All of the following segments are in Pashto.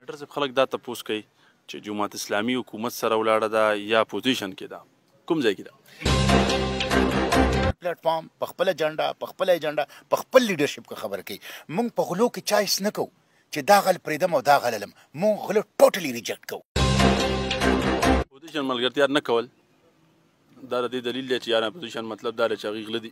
ډاکټر صاحب خلک دا تپوس کوي چې جماعت اسلامي حکومت سره ولاړه ده یا پوزیشن کې ده، کوم ځای کې ده؟ پلیټ فارم په خپل ایجنډا په خپل خپل لیډرشپ کې خبر کوي. مونږ په غلو کې چایس نه کوو چې دا غل پریدم او دا غل لم. مونږ غلو ټوټلی ریجیکټ کوو. پوزیشن ملګرتیا نه کول دا د دې دلیل دی چې یاره پوزیشن مطلب دا دی چې هغوی غله دي.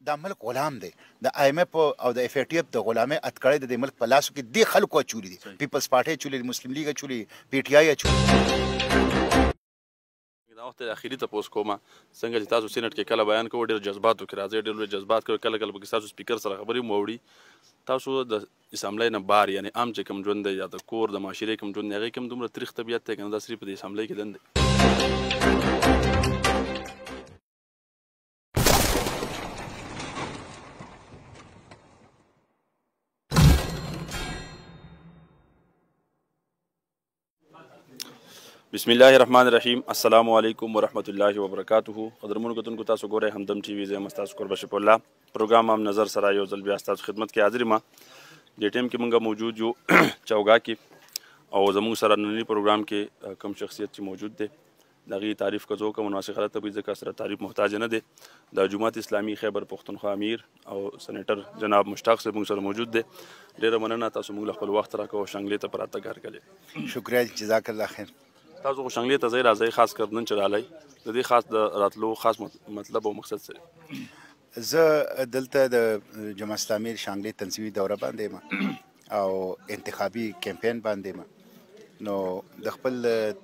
دا ملک غلام دی. د آی ایم اف او د اف ای ټي اف د غلامۍ اتکړۍ د دې ملک په لاسو کې دې خلکو اچولي دي. پیپلز پارټۍ اچولي دي، مسلم لیګ اچولي دي، پی ټي آی اچولي. دا وخت اخري تپوس کومه څنګه چې تاسو سینټ کې کله بیان کوو ډېر جذباتو کې راځئ، ډېر لوی جذبات کوي، کله کله پکې ستاسو سپیکر سره خبرې مو واوري. تاسو د اسامبلۍ نه بار یعنې عام چې کوم ژوند دی یا د کور د معاشرې کوم ژوند دی هغې کې هم دومره تریخ طبیعت دی که نه دا صرف په دې اسامبلۍ کې دند دی؟ بسم الله الرحمن الرحیم. السلام علیکم ورحمۃ اللہ وبرکاتہ. قدرمنو کتونکو تاسو ګورئ همدم ټي وي، زه یم ستاسو کور بشپ الله. پروګرام هم نظر سره یو ځل بیا ستاسو خدمت کې حاضر یم. دې ټایم کې موږ موجود یو چوګا کې او زموږ سره ننني پروګرام کې کوم شخصیت چې موجود دی د هغې تعریف که زه وکړم نو هسې غلطه به وي ځکه سره تعریف محتاج نه دی. د جماعت اسلامي خیبر پښتونخوا امیر او سینیټر جناب مشتاق صاحب موږ سره موجود دی. ډېره مننه تاسو موږ له خپل وخت راکوه شنګلې ته په راتګ هرکلې. شکریہ، جزاک الله خیر. تاسو خو شنګلې ته ځئ راځئ، خاص کر نن چې رالی د دې خاص د راتلو خاص مطلب او مقصد څه دی؟ زه دلته د جماعت اسلامي شانګلې تنظیمي دوره باندې یم او انتخابي کمپین باندې یم. نو د خپل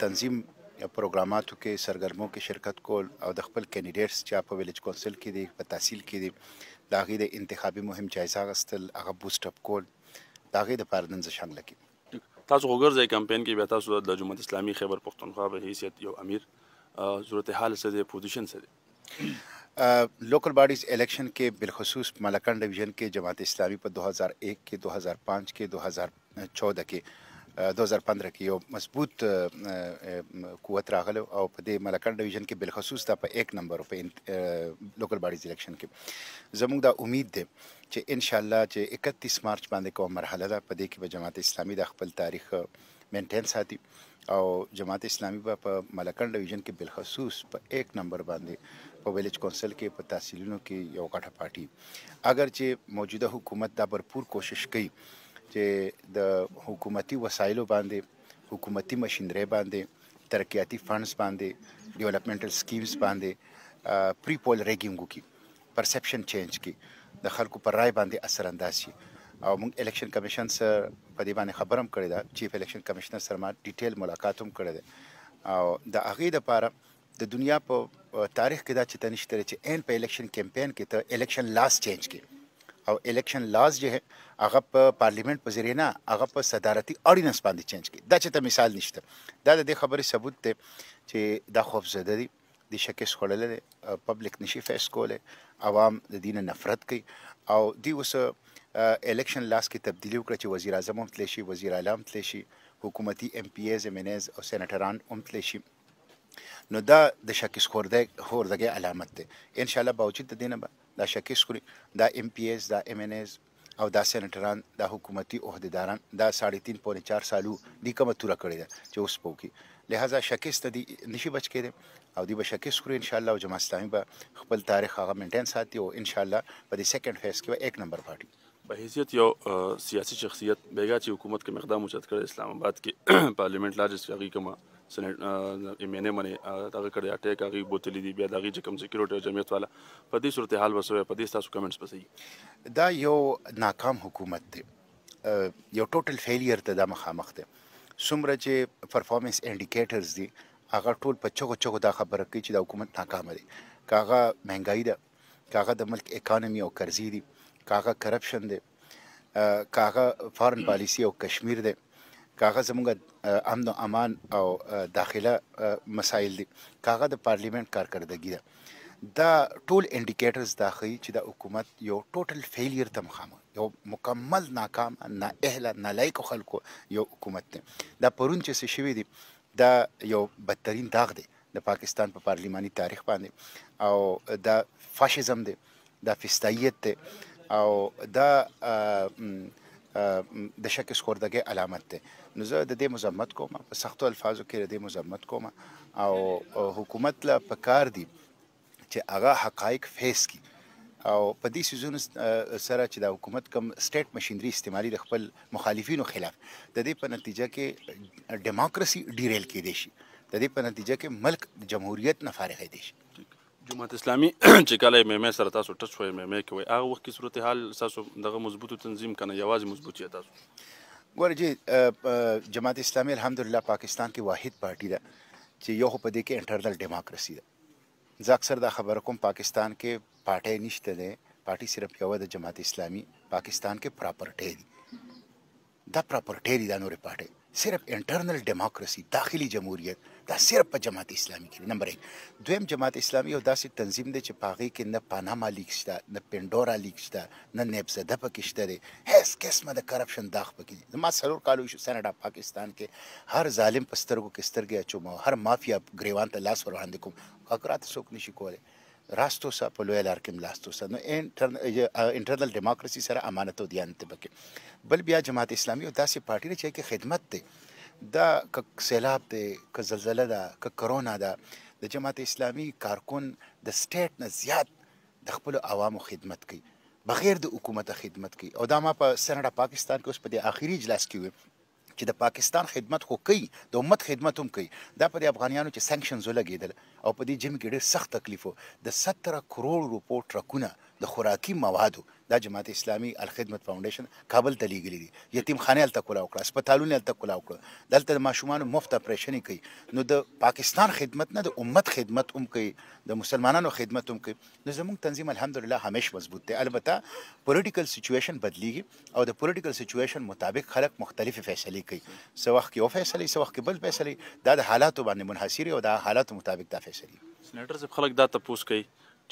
تنظیم پروګراماتو کې سرګرمو کې شرکت کول او د خپل کینډیډیټس چې په ویلیج کونسل کې دي، په تحصیل کې دي، د هغې د انتخابي مهم جایزه اخیستل، هغه بوسټ اپ کول، د هغې دپاره نن زه شانګله کې. تاسو خو ګرځئ کمپین کې، بیا تاسو د جماعت اسلامي خیبر پښتونخوا په حیثیت یو امیر صورتحال څه دی، پوزیشن څه دی؟ لوکل باډیز الیکشن کې بالخصوص ملکن ډویژن کې جماعت اسلامي په 2001 کې، 2005 کې، 2014 کې، 2015 کې یو مضبوط قوت راغلی او په دې ملکن ډویژن کې بالخصوص دا په 1 نمبر په لوکل باډیز الیکشن کې زموږ دا امید دی چې انشاءالله چې 31 مارچ باندې کومه مرحله ده په دې کې به جماعت اسلامي د خپل تاریخ مینټین ساتي او جماعت اسلامي به په ملکن ډویژن کې بالخصوص په 1 نمبر باندې په ویلیج کونسل کې په تحصیلونو کې یو غټه پارټي. اگر چې موجوده حکومت دا بھرپور کوشش کوي چې د حکومتي وسایلو باندې، حکومتي مشینرۍ باندې، ترقیاتي فنډز باندې، ډیولپمنټل سکیمز باندې پری پول ریګینګ وکړي، پرسپشن چینج کړي، د خلکو پر رای باندې اثر انداز شي. او موږ الیکشن کمیشن سره په دې باندې خبره هم کړې ده، چیف الیکشن کمیشنر سره ما ډیټیل ملاقات هم کړی دی او د هغې دپاره د دنیا په تاریخ کې دا چې ته نشته چې عین په الیکشن کمپین کې ته الیکشن لاز چینج کړي او الیکشن لاز جو ہے هغه په پارلیمنت په ذریعه نه، هغه په صدارتي آرډیننس باندې چینج کړي. دا چې ته مثال نشته، دا د دې خبرې ثبوت دی چې دا خوفزده دي، د شکست خوړلی دی، پبلک نشي فیس کولی، عوام د دې نه نفرت کوي او دوی اوس الیکشن لاس کې تبدیلي وکړه چې وزیر اعظم هم تلی شي، وزیر اعلی هم تلی شي، حکومتي ایم پی ایز، ایم این ایز او سینیټران هم تلی شي. نو دا د شکست خوردګۍ علامت دی. انشاءالله باوجود د دې نه به دا شکست خوري، دا ایم پی ایز، دا ایم این ایز او دا سینیټران، دا حکومتي عهدیداران، دا 3.5 پونې 4 سالو دی کومه توره کړې ده چې اوس به وکړي. لہذا شکست دی نشي بچ کېدی او دی به شکست خوري انشاءالله او جماعت اسلامي به خپل تاریخ هغه مینټین ساتي او انشاءالله په دې سیکنډ فیز کې به 1 نمبر پارټي. په حیثیت یو سیاسي شخصیت بیګا چې حکومت کوم اقدام اوچت کړی اسلام آباد کې پارلیمنت لارجسټ هغې کومه ایم این اے باندې دغه کړی اټیک هغې بوتلي دي، بیا د هغې چې کوم سکیورټي او جمعیت والا په دې صورتحال به څه وایي؟ په دې ستاسو کمنټس به څه وي؟ دا یو ناکام حکومت دی، یو ټوټل فیلیر ته دا مخامخ دی. څومره چې پرفارمنس انډیکیټرز دي هغه ټول په چغو دا خبره کوي چې دا حکومت ناکامه دی. که هغه مهنګایي ده، که هغه د ملک اکانومي او قرضې دي، که هغه کرپشن دی، که هغه فارن پالیسي او کشمیر دی، که هغه زموږ امن و امان او داخله مسایل دي، که هغه د پارلیمنت کارکردګي ده، دا ټول انډیکیټرز دا ښیي چې دا حکومت یو ټوټل فیلیر ته مخامخ، یو مکمل ناکام، نااهله، نالایقو خلکو یو حکومت دی. دا پرون چې څه شوي دي دا یو بدترین داغ دی د پاکستان په پارلیماني تاریخ باندې او دا فاشیزم دی، دا فستاییت دی او دا د شک سپردګۍ علامت دی. نو زه د دې مذمت کوم، په سختو الفاظو کې د دې مذمت کوم، او حکومت له پکار دی چې هغه حقایق فیس کی او په دې سیزونو سره چې د حکومت کوم سټیټ مشینری استعمالي د خپل مخالفینو خلاف، د دې په نتیجه کې ډیموکراسي ډیریل کېدی شي، د دې په نتیجه کې ملک جمهوریت نه فارغ دی شي. جماعت اسلامي چې کله ایم سره تاسو ټچ شوی ایم کې وای هغه وخت کې صورتحال تاسو دغه مضبوطو تنظیم کنه یوازې مضبوط یې تاسو ګوره جی جماعت اسلامي الحمدلله پاکستان کې واحد پارټي ده چې یو په دې کې انټرنل ډیموکراسي ده. زه اکثر دا خبره کوم پاکستان کې پارټي نشته ده، پارټي صرف یو د جماعت اسلامي پاکستان کې پراپرټي دي، دا پراپرټي دي، دا نورې پارټي صرف انټرنل ډیموکراسي داخلي جمهوریت دا صرف په جماعت اسلامي کې. نمبر 1 دویم جماعت اسلامي یو داسې تنظیم دی چې په هغې کې نه پاناما لیک شته، نه پینډورا لیک شته، نه نیبزده پکې شته دی، هېڅ قسمه د کرپشن داغ پکې دی. زما 4 کال وشو سینډا پاکستان کې هر ظالم په سترګو کې سترګې اچوم او هر مافیا ګریوان ته لاس ور وړاندې کوم، هغه راته څوک نشي کولی. راستو سه په لویه لار کې ملاستو سه. نو انټرنل ډیموکراسي سره امانت او دیانت پکې. بل بیا جماعت اسلامي یو داسې پارټي دی چې کې خدمت دی، دا که سیلاب دی، که زلزله ده، که کرونا ده، د جماعت اسلامي کارکن د سټیټ نه زیات د خپلو عوامو خدمت کوي، بغیر د حکومت خدمت کوي. او دا ما په سینډا پاکستان کې اوس په دې آخري اجلاس کې ویم چې د پاکستان خدمت خو کوي، د امت خدمت هم کوي. دا په دې افغانیانو چې سینکشنز ولګېدل او په دې جمع کې ډېر سخت تکلیف و، د 17 کروڑ روپو ټرکونه د خوراکي موادو دا جماعت اسلامي الخدمت فاونډیشن کابل ته لیږلي دي، یتیم خانې هلته کولاو کړه، هسپتالونه هلته کولاو کړه، دلته د ماشومانو مفت اپریشن کوي. نو د پاکستان خدمت نه د امت خدمت هم کوي، د مسلمانانو خدمت هم کوي. نو زموږ تنظیم الحمدلله همیش مضبوط دی. البته پولیټیکل سچویشن بدلیږي او د پولیټیکل سچویشن مطابق خلک مختلفې فیصلې کوي، څه وخت کې یو فیصلې، څه وخت کې بل فیصلې، دا د حالاتو باندې منحصر او د حالاتو مطابق دا فیصلې. سینیټر صاحب خلک دا تپوس کوي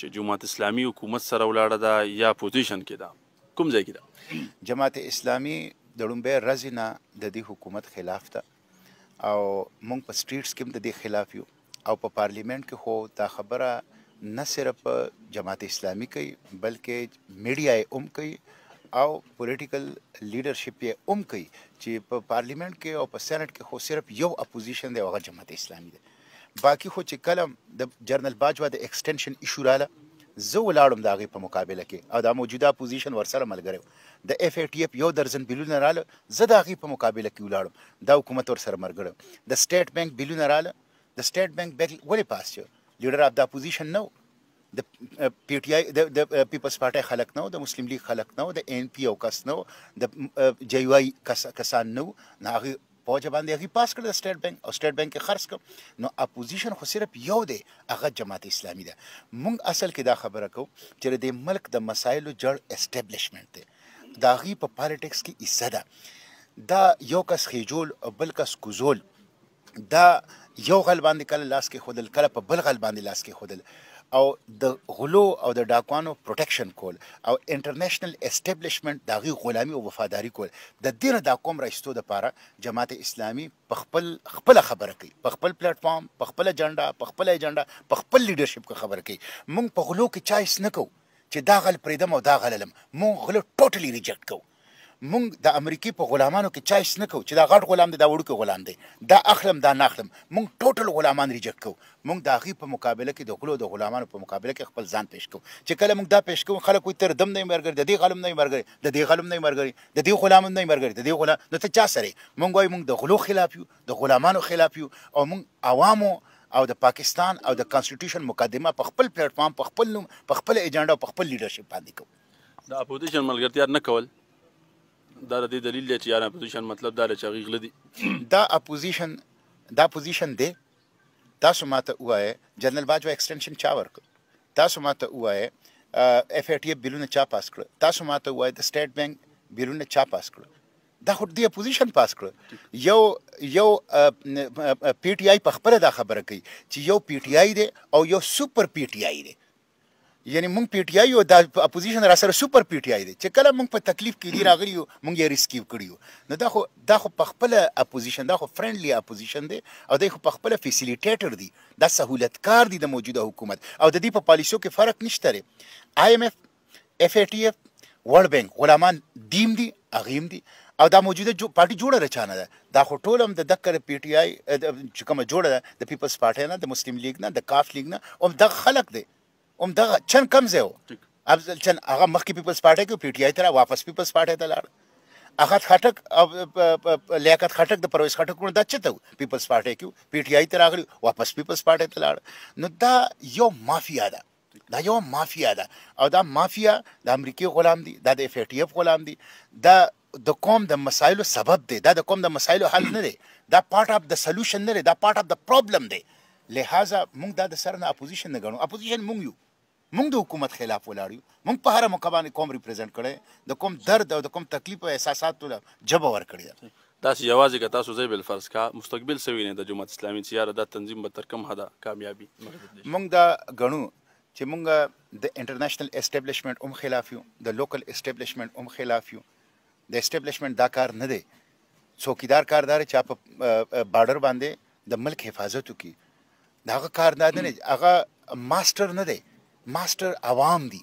چې جماعت اسلامي حکومت سره ولاړه ده یا پوزیشن کې ده، کوم ځای کې ده؟ جماعت اسلامي د لومبۍ ورځې نه د دې حکومت خلاف ده او موږ په سټریټس کې هم د دې خلاف یو، او په پارلیمنت کې خو دا خبره نه صرف جماعت اسلامي کوي بلکې میډیا یې هم کوي او پولیټیکل لیډرشپ یې هم کوي چې په پارلیمنت کې او په سینټ کې خو صرف یو اپوزیشن دی او هغه جماعت اسلامي دی. باقي خو چې کله د جنرال باجوا د ایکسټنشن ایشو راله زه ولاړم د هغې په مقابله کې او دا موجوده اپوزیشن ورسره ملګری و، د اف ای ټي اف یو درزن بیلونه راله زه د هغې په مقابله کې ولاړم، دا حکومت ورسره ملګری و. د سټیټ بینک بیلونه راله، د سټیټ بینک بیل ولې پاس شو؟ لیډر اف د اپوزیشن نه و، د پی ټي آی د پیپلز پارټۍ خلک نه و، د مسلم لیگ خلک نه و، د این پی او کس نه و، د جی یو آی کسان نه و، نو هغې پوجا باندې هغې پاس کړه د سټیټ بینک او سټیټ بینک کې خرڅ کړ. نو اپوزیشن خو صرف یو دی، هغه جماعت اسلامي ده. موږ اصل کې دا خبره کوو چې د ملک د مسایلو جړ اسټیبلیشمنټ دی، د هغې په پالیټکس کې حصه ده. دا یو کس خیجول او بل کس کوزول، دا یو غل باندې کله لاس کې خودل، کله په بل غل باندې لاس کې خودل، او د غلو او د ډاکوانو پروټیکشن کول او انټرنیشنل اسټیبلیشمنټ د هغې غلامي او وفاداري کول، د دې نه دا قوم رایستو دپاره جماعت اسلامي په خپله خبره کوي، په خپل پلیټفارم، په خپله جنډه، په خپله ایجنډه، په خپل لیډرشپ کې خبره کوي. موږ په غلو کې چایس نه کوو چې دا غل پرېږدم او دا غل علم، موږ غلو ټوټلی ریجکټ کوو. موږ د امریکې په غلامانو کې چایس نه کوو چې دا غټ غلام دی، دا وړوکی غلام دی، دا اخلم دا نه اخلم. موږ ټوټل غلامان ریجکټ کوو. موږ د هغې په مقابله کې د غلو د غلامانو په مقابله کې خپل ځان پیش کوو. چې کله موږ دا پیش کوو خلک وایي تر دم نه یې ملګري، د دې غلم نه یې ملګري، د دې غلم نه یې ملګري، د دې غلام نه یې ملګري، د دې غلام، نو ته چا سره یې؟ موږ وایو موږ د غلو خلاف یو، د غلامانو خلاف یو، او موږ عوامو او د پاکستان او د کانسټیټیوشن مقدمه په خپل پلیټفارم، په خپل نوم، په خپل ایجنډا او په خپل لیډرشپ باندې کوو. د اپوزیشن ملګرتیا نه کول دا د دې دلیل دی چې یار اپوزیشن مطلب دا دی چې هغې غله دي. دا اپوزیشن دی. تاسو ماته ووایه جنرال باجوا ایکسټنشن چا ورکړ؟ تاسو ماته ووایه اف ای ټي اف بیلونه چا پاس کړه؟ تاسو ماته ووایه د سټیټ بینک بیلونه چا پاس کړه؟ دا خو د اپوزیشن پاس کړه. یو پی ټي آی په خپله دا خبره کوي چې یو پی ټي آی دی او یو سوپر پی ټي آی دی، یعنی موږ پی ټي آی یو، د اپوزیشن را سره سوپر پی ټي آی دی. چې کله موږ په تکلیف کې دی راغلي یو موږ یې ریسکیو کړي یو. نو دا خو په خپله اپوزیشن، دا خو فرینډلی اپوزیشن دی او دی خو په خپله فیسیلیټیټر دی، دا سهولتکار دی د موجوده حکومت، او د دې په پالیسیو کې فرق نشته دی. آی ایم ایف، اف ای ټي اف، ورلد بینک غلامان دیم دي هغه هم دي او دا موجوده پارټي جوړه رچانه ده دا خو ټول هم د دکر پی ټی آی چې کومه جوړه ده د پیپلز پارټي نه د مسلم لیگ نه د کاف لیگ نه هم دغه خلک دی هم دغه چن کم ځای و افضل چن هغه مخکې پیپلز پارټي کې پی ټی آی ته واپس پیپلز پارټي ته لاړ احد خټک او لیاقت خټک د پرویز خټک دا چته پیپلز پارټي کې پی ټی آی ته راغلی واپس پیپلز پارټي ته لاړ نو دا یو مافیا ده دا یو مافیا ده او دا مافیا د امریکای غلام دي دا د اف ای ټی اف غلام دي دا د قوم د مسایلو سبب دی دا د قوم د مسایلو حل نه دی دا پارت اف د سولوشن نه دی دا پارت اف د پرابلم دی لہذا موږ دا د سر نه اپوزیشن نه ګڼو اپوزیشن موږ د حکومت خلاف ولاړ یو موږ په هر موقع باندې قوم ریپرزینټ کړی د قوم درد او د قوم تکلیف او احساساتو جبه ورکړی ده تاسو یوازې که تاسو ځای بالفرض کا مستقبل سوي نه د جماعت اسلامي چې یاره دا تنظیم به تر کوم حده کامیابي موږ دا ګڼو چې موږ د انټرنیشنل اسټابلیشمنټ هم خلاف یو د لوکل اسټابلیشمنټ هم خلاف یو د اسټابلیشمنټ دا کار نه دی څوکیدار کاردار چې په بارډر باندې د ملک حفاظت وکړي دغه کار نه دی هغه ماسټر نه دی ماسټر عوام دي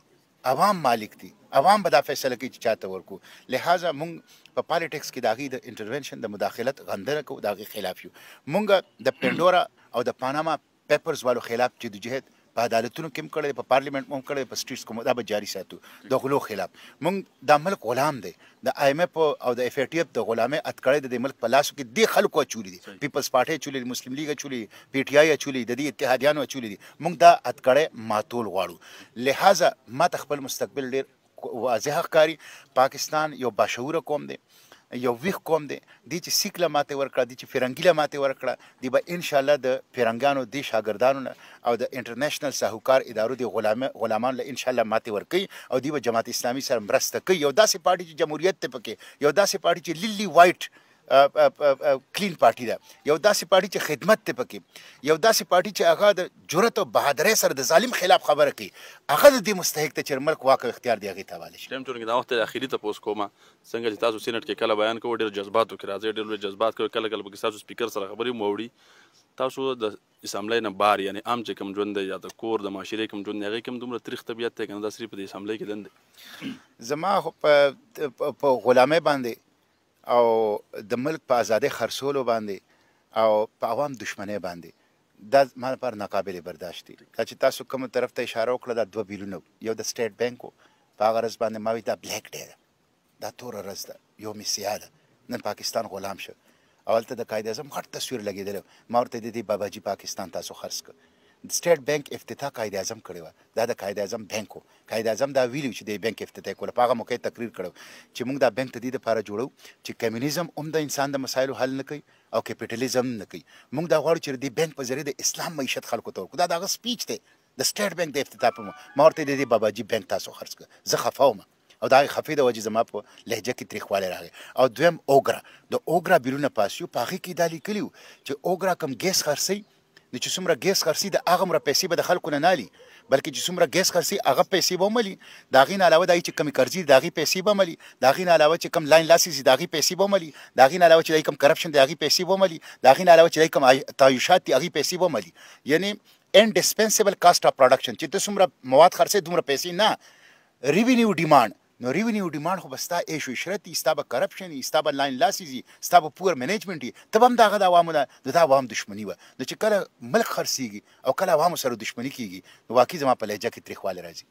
عوام مالک دي عوام به دا فیصله کوي چې چاته ورکو لہذا موږ په پالیټکس کې داغي د انټرونشن د مداخلت غندنه کوو داغي خلاف یو موږ د پینډورا او د پاناما پیپرز والو خلاف جدوجہد په عدالتونو کې هم کړی په پارلیمنت هم کړی په سټریټس کوم دا به جاری ساتو د غلو خلاف موږ د ملک غلام دی د آی ایم ایف او د اف ای ټی اف د غلامۍ اتکړی د ملک په لاسو کې د خلکو اچولي دي پیپلز پارټي اچولي مسلم لیگ اچولي پی ټی آی اچولي د دې اتحادیانو اچولي دي موږ دا اتکړی ماتول غواړو لہذا ما خپل مستقبل ډیر واضح ښکاري پاکستان یو باشعوره قوم دی یو ویښ قوم دی دی چې سیک له ماتې ورکړه دی چې فرنګي له ماتې ورکړه دی به انشاءالله د فرنګانو دی شاګردانو نه او د انټرنیشنل ساهوکار ادارو دی غلامان له انشاءالله ماتې ورکوي او دی به جماعت اسلامي سره مرسته کوي یو داسې پارټي چې جمهوریت ته پکې یو داسې پارټي چې لیلی وایټ کلین پارټي ده یو داسې پارټي چې خدمت ته پکې یو داسې پارټي چې هغه د جرأت او بهادرۍ سره د ظالم خلاف خبره کوي هغه د دې مستحق ته چې ملک واک او اختیار دی هغې ته حواله شي ټایم ټول کې دا وخت اخري تپوس کوم څنګه چې تاسو سینټ کې کله بیان کوو ډېر جذباتو کې راځي ډېر جذبات کوي کله کله پکې تاسو سپیکر سره خبرې مو وړي تاسو د اسامبلی نه بار یعنی عام چې کوم ژوند دی یا د کور د معاشرې کوم ژوند دی هغې کوم دومره تریخ طبیعت دی که نه دا صرف د اسامبلی کې دند دی زما خو په غلامۍ باندې او د ملک په ازادۍ خرڅولو باندې او په عوام دشمنۍ باندې دا ما لپاره ناقابل برداشت دي دا چې تاسو کوم طرف ته اشاره وکړه دا 2 بیلونه یو د سټیټ بانک په هغه ورځ باندې ما وایي دا بلیک ډے ده دا توره ورځ ده یوم سیاه ده نن پاکستان غلام شو او هلته د قائد اعظم غټ تصویر لګېدلی ما ورته د دې باباجي پاکستان تاسو خرڅ کړ د سټیټ بانک افتتاح قائد اعظم کړی وه دا د قائد اعظم بانک و قائد اعظم دا ویلي چې د بانک افتتاح یې کوله په هغه موقع تقریر کړی چې موږ دا بانک د دې دپاره جوړو چې کمیونیزم هم د انسان د مسایلو حل نه کوي او کیپیټالیزم نه کوي موږ دا غواړو چې د دې بانک په ذریعه د اسلام معیشت خلکو ته ورکړو دا د هغه سپیچ دی د سټیټ بانک د افتتاح په ما ورته د دې باباجي بانک تاسو خرڅ کړه زه خفه وم او دا خفې د وجې زما په لهجه کې تریخوالی راغی او دویم اوګرا د اوګرا بیلونه پاس یو په هغې کې دا لیکلي وو چې اوګرا کوم ګیس خرڅوي نو چې څومره ګیس خرڅي د هغه مره پیسې به د خلکو نه نالي بلکې چې څومره ګیس خرڅي هغه پیسې به وملي د هغې نه علاوه دا چې کمې قرضې دي د هغې پیسې به وملي د هغې نه علاوه چې کم لاین لاسز دي د هغې پیسې به وملي د هغې نه علاوه چې دا کم کرپشن دی د هغې پیسې به وملي د هغې نه علاوه چې دا کم تعیشات دي هغې پیسې به وملي یعنې انډسپنسیبل کاسټ اف پروډکشن چې ته څومره مواد خرڅې دومره پیسې نه ریوینیو ډیمانډ نو ریوینیو ډیمانډ خو به ستا عیش و عشرت وي ستا به کرپشن وي ستا به لاین لاسز وي ستا به پور مینجمنټ وي ته به هم د هغه د عوامو نه د عوام دښمني وه نو چې کله ملک خرڅېږي او کله عوامو سره دښمني کېږي نو واقعي زما په لهجه کې تریخوالی راځي